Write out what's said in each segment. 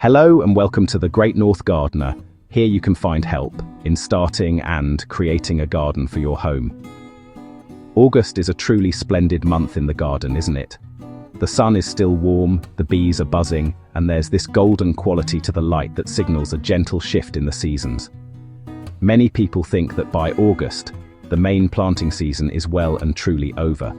Hello and welcome to the Great North Gardener. Here you can find help in starting and creating a garden for your home. August is a truly splendid month in the garden, isn't it? The sun is still warm, the bees are buzzing, and there's this golden quality to the light that signals a gentle shift in the seasons. Many people think that by August, the main planting season is well and truly over.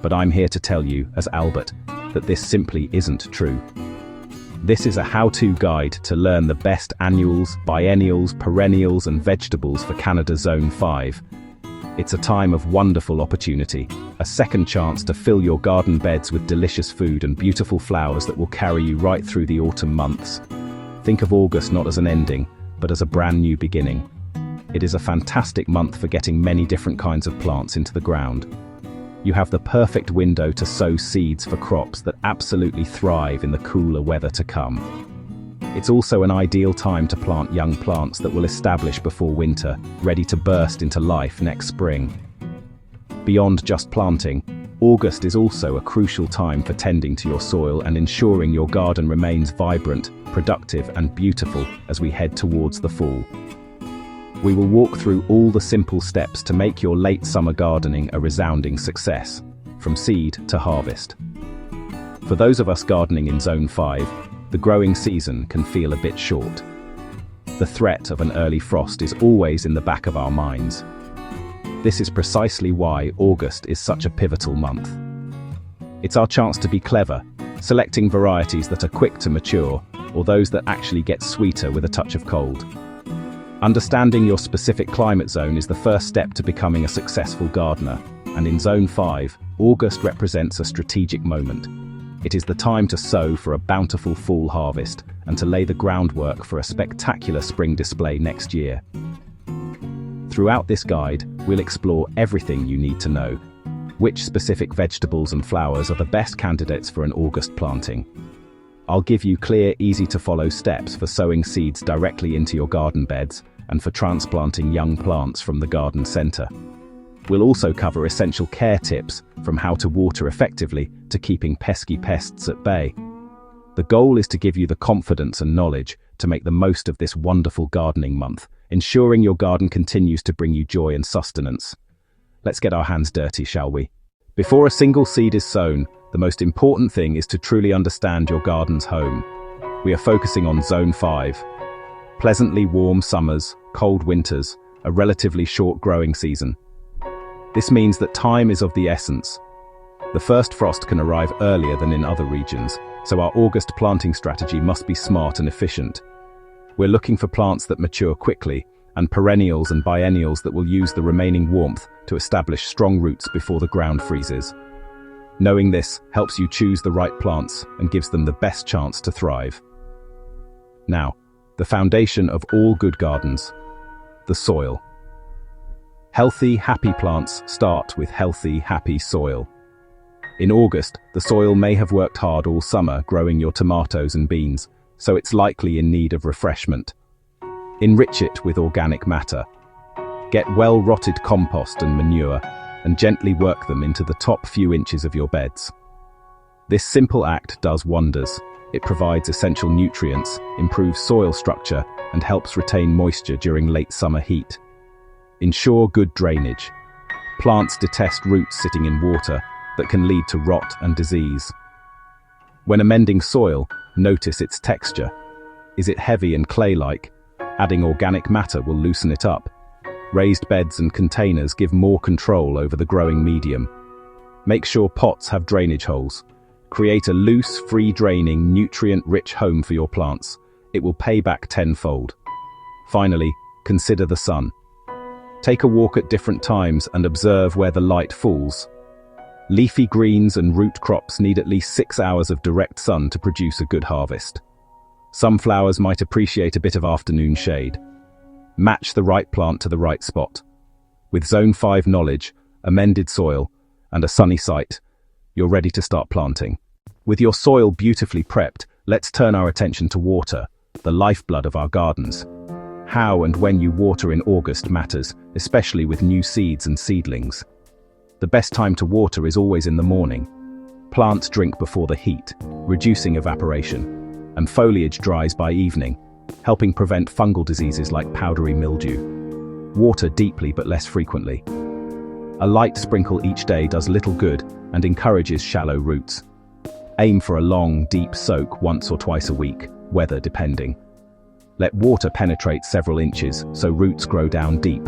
But I'm here to tell you, as Albert, that this simply isn't true. This is a how-to guide to learn the best annuals, biennials, perennials and vegetables for Canada Zone 5. It's a time of wonderful opportunity, a second chance to fill your garden beds with delicious food and beautiful flowers that will carry you right through the autumn months. Think of August not as an ending, but as a brand new beginning. It is a fantastic month for getting many different kinds of plants into the ground. You have the perfect window to sow seeds for crops that absolutely thrive in the cooler weather to come. It's also an ideal time to plant young plants that will establish before winter, ready to burst into life next spring. Beyond just planting, August is also a crucial time for tending to your soil and ensuring your garden remains vibrant, productive and beautiful as we head towards the fall. We will walk through all the simple steps to make your late summer gardening a resounding success, from seed to harvest. For those of us gardening in Zone 5, the growing season can feel a bit short. The threat of an early frost is always in the back of our minds. This is precisely why August is such a pivotal month. It's our chance to be clever, selecting varieties that are quick to mature, or those that actually get sweeter with a touch of cold. Understanding your specific climate zone is the first step to becoming a successful gardener, and in Zone 5, August represents a strategic moment. It is the time to sow for a bountiful fall harvest and to lay the groundwork for a spectacular spring display next year. Throughout this guide, we'll explore everything you need to know. Which specific vegetables and flowers are the best candidates for an August planting? I'll give you clear, easy-to-follow steps for sowing seeds directly into your garden beds and for transplanting young plants from the garden center. We'll also cover essential care tips from how to water effectively to keeping pesky pests at bay. The goal is to give you the confidence and knowledge to make the most of this wonderful gardening month, ensuring your garden continues to bring you joy and sustenance. Let's get our hands dirty, shall we? Before a single seed is sown, the most important thing is to truly understand your garden's home. We are focusing on Zone 5. Pleasantly warm summers, cold winters, a relatively short growing season. This means that time is of the essence. The first frost can arrive earlier than in other regions, so our August planting strategy must be smart and efficient. We're looking for plants that mature quickly, and perennials and biennials that will use the remaining warmth to establish strong roots before the ground freezes. Knowing this helps you choose the right plants and gives them the best chance to thrive. Now, the foundation of all good gardens, the soil. Healthy, happy plants start with healthy, happy soil. In August, the soil may have worked hard all summer growing your tomatoes and beans, so it's likely in need of refreshment. Enrich it with organic matter. Get well-rotted compost and manure, and gently work them into the top few inches of your beds. This simple act does wonders. It provides essential nutrients, improves soil structure, and helps retain moisture during late summer heat. Ensure good drainage. Plants detest roots sitting in water that can lead to rot and disease. When amending soil, notice its texture. Is it heavy and clay-like? Adding organic matter will loosen it up. Raised beds and containers give more control over the growing medium. Make sure pots have drainage holes. Create a loose, free-draining, nutrient-rich home for your plants. It will pay back tenfold. Finally, consider the sun. Take a walk at different times and observe where the light falls. Leafy greens and root crops need at least 6 hours of direct sun to produce a good harvest. Some flowers might appreciate a bit of afternoon shade. Match the right plant to the right spot. With Zone 5 knowledge, amended soil, and a sunny site, you're ready to start planting. With your soil beautifully prepped, let's turn our attention to water, the lifeblood of our gardens. How and when you water in August matters, especially with new seeds and seedlings. The best time to water is always in the morning. Plants drink before the heat, reducing evaporation. and foliage dries by evening, helping prevent fungal diseases like powdery mildew. Water deeply but less frequently. A light sprinkle each day does little good and encourages shallow roots. Aim for a long, deep soak once or twice a week, weather depending. Let water penetrate several inches so roots grow down deep.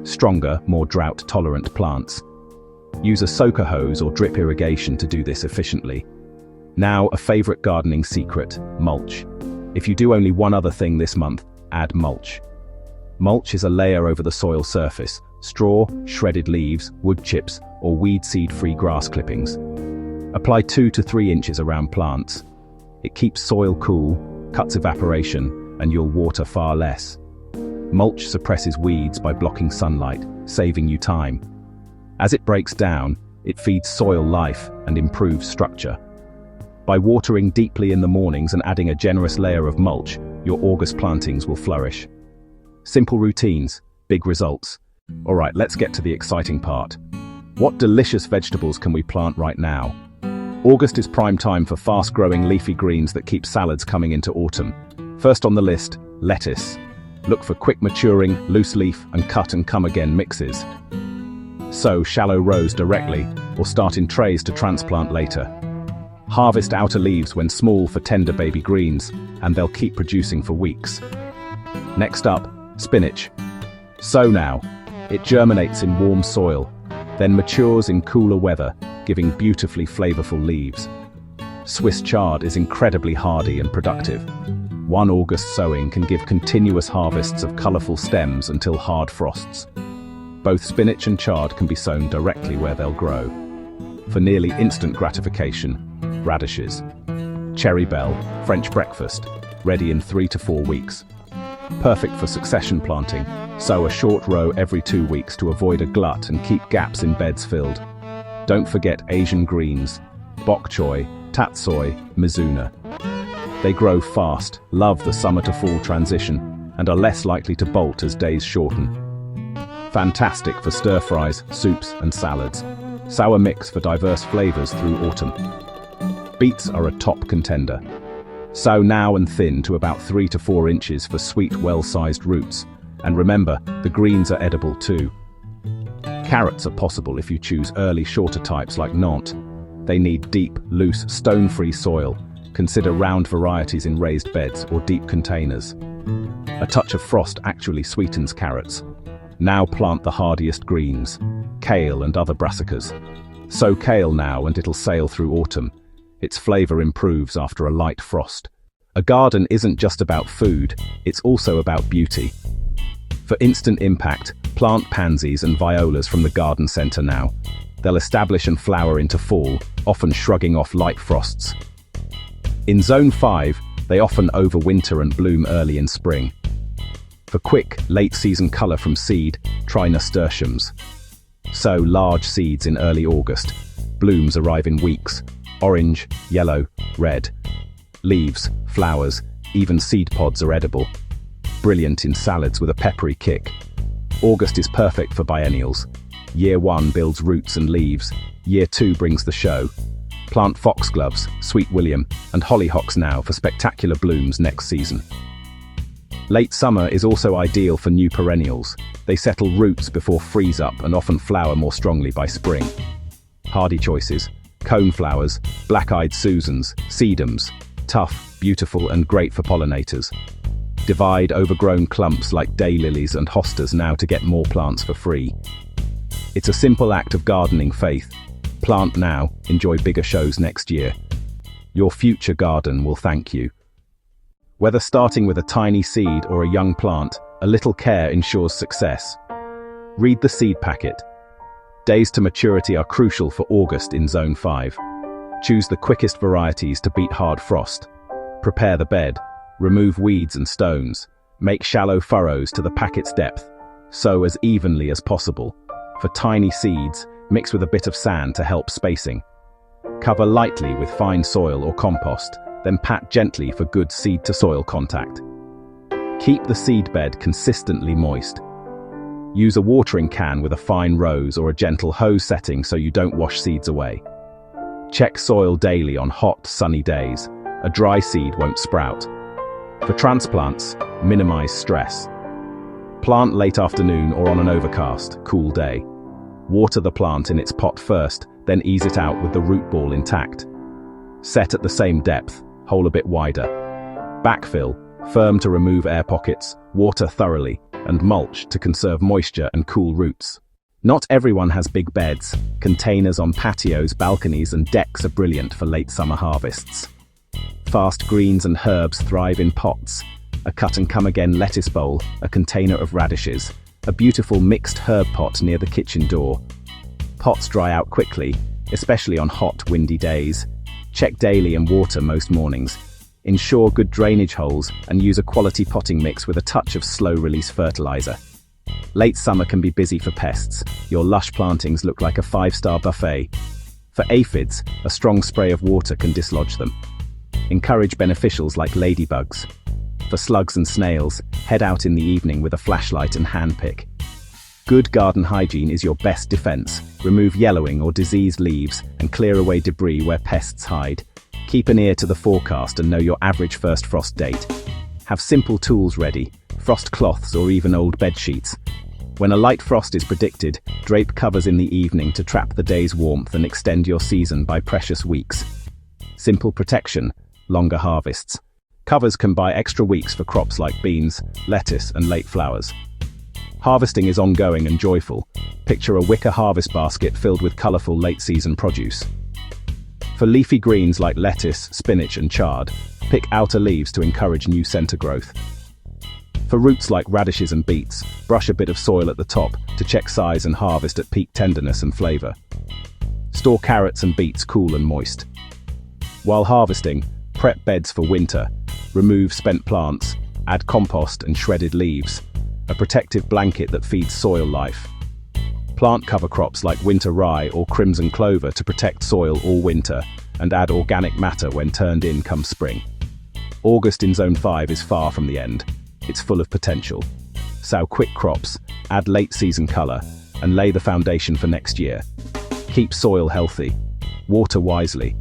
Stronger, more drought-tolerant plants. Use a soaker hose or drip irrigation to do this efficiently. Now, a favorite gardening secret: mulch. If you do only one other thing this month, add mulch. Mulch is a layer over the soil surface: straw, shredded leaves, wood chips, or weed seed-free grass clippings. Apply 2 to 3 inches around plants. It keeps soil cool, cuts evaporation, and you'll water far less. Mulch suppresses weeds by blocking sunlight, saving you time. As it breaks down, it feeds soil life and improves structure. By watering deeply in the mornings and adding a generous layer of mulch, your August plantings will flourish. Simple routines, big results. Alright, let's get to the exciting part. What delicious vegetables can we plant right now? August is prime time for fast-growing leafy greens that keep salads coming into autumn. First on the list, lettuce. Look for quick maturing, loose leaf, and cut and come again mixes. Sow shallow rows directly, or start in trays to transplant later. Harvest outer leaves when small for tender baby greens, and they'll keep producing for weeks. Next up, spinach. Sow now. It germinates in warm soil, then matures in cooler weather, giving beautifully flavorful leaves. Swiss chard is incredibly hardy and productive. One August sowing can give continuous harvests of colorful stems until hard frosts. Both spinach and chard can be sown directly where they'll grow. For nearly instant gratification, radishes. Cherry bell, French breakfast, ready in 3 to 4 weeks. Perfect for succession planting. Sow a short row every 2 weeks to avoid a glut and keep gaps in beds filled. Don't forget Asian greens, bok choy, tatsoi, mizuna. They grow fast, love the summer to fall transition, and are less likely to bolt as days shorten. Fantastic for stir-fries, soups, and salads. Sour mix for diverse flavors through autumn. Beets are a top contender. Sow now and thin to about 3 to 4 inches for sweet, well-sized roots. And remember, the greens are edible too. Carrots are possible if you choose early, shorter types like Nantes. They need deep, loose, stone-free soil. Consider round varieties in raised beds or deep containers. A touch of frost actually sweetens carrots. Now plant the hardiest greens, kale and other brassicas. Sow kale now and it'll sail through autumn. Its flavor improves after a light frost. A garden isn't just about food, it's also about beauty. For instant impact, plant pansies and violas from the garden center now. They'll establish and flower into fall, often shrugging off light frosts. In Zone 5, they often overwinter and bloom early in spring. For quick, late-season color from seed, try nasturtiums. Sow large seeds in early August. Blooms arrive in weeks. Orange, yellow, red. Leaves, flowers, even seed pods are edible. Brilliant in salads with a peppery kick. August is perfect for biennials. Year 1 builds roots and leaves. Year 2 brings the show. Plant foxgloves, sweet william, and hollyhocks now for spectacular blooms next season. Late summer is also ideal for new perennials. They settle roots before freeze up and often flower more strongly by spring. Hardy choices: coneflowers, black-eyed Susans, sedums, tough, beautiful, and great for pollinators. Divide overgrown clumps like daylilies and hostas now to get more plants for free. It's a simple act of gardening faith. Plant now, enjoy bigger shows next year. Your future garden will thank you. Whether starting with a tiny seed or a young plant, a little care ensures success. Read the seed packet. Days to maturity are crucial for August in Zone 5. Choose the quickest varieties to beat hard frost. Prepare the bed. Remove weeds and stones. Make shallow furrows to the packet's depth. Sow as evenly as possible. For tiny seeds, mix with a bit of sand to help spacing. Cover lightly with fine soil or compost, then pat gently for good seed-to-soil contact. Keep the seed bed consistently moist. Use a watering can with a fine rose or a gentle hose setting so you don't wash seeds away. Check soil daily on hot, sunny days. A dry seed won't sprout. For transplants, minimize stress. Plant late afternoon or on an overcast, cool day. Water the plant in its pot first, then ease it out with the root ball intact. Set at the same depth, hole a bit wider. Backfill, firm to remove air pockets, water thoroughly, and mulch to conserve moisture and cool roots. Not everyone has big beds. Containers on patios, balconies, and decks are brilliant for late summer harvests. Fast greens and herbs thrive in pots. A cut-and-come-again lettuce bowl, a container of radishes, a beautiful mixed herb pot near the kitchen door. Pots dry out quickly, especially on hot, windy days. Check daily and water most mornings. Ensure good drainage holes and use a quality potting mix with a touch of slow-release fertilizer. Late summer can be busy for pests. Your lush plantings look like a five-star buffet. For aphids, a strong spray of water can dislodge them. Encourage beneficials like ladybugs. For slugs and snails, head out in the evening with a flashlight and handpick. Good garden hygiene is your best defense. Remove yellowing or diseased leaves and clear away debris where pests hide. Keep an ear to the forecast and know your average first frost date. Have simple tools ready, frost cloths or even old bed sheets. When a light frost is predicted, drape covers in the evening to trap the day's warmth and extend your season by precious weeks. Simple protection, longer harvests. Covers can buy extra weeks for crops like beans, lettuce, and late flowers. Harvesting is ongoing and joyful. Picture a wicker harvest basket filled with colorful late-season produce. For leafy greens like lettuce, spinach, and chard, pick outer leaves to encourage new center growth. For roots like radishes and beets, brush a bit of soil at the top to check size and harvest at peak tenderness and flavor. Store carrots and beets cool and moist. While harvesting, prep beds for winter. Remove spent plants, add compost and shredded leaves, a protective blanket that feeds soil life. Plant cover crops like winter rye or crimson clover to protect soil all winter and add organic matter when turned in come spring. August in Zone 5 is far from the end. It's full of potential. Sow quick crops, add late season color, and lay the foundation for next year. Keep soil healthy, water wisely,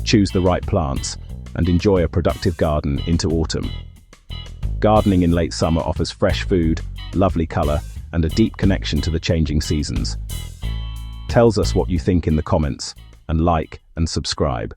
choose the right plants, and enjoy a productive garden into autumn. Gardening in late summer offers fresh food, lovely color, and a deep connection to the changing seasons. Tells us what you think in the comments, and like and subscribe.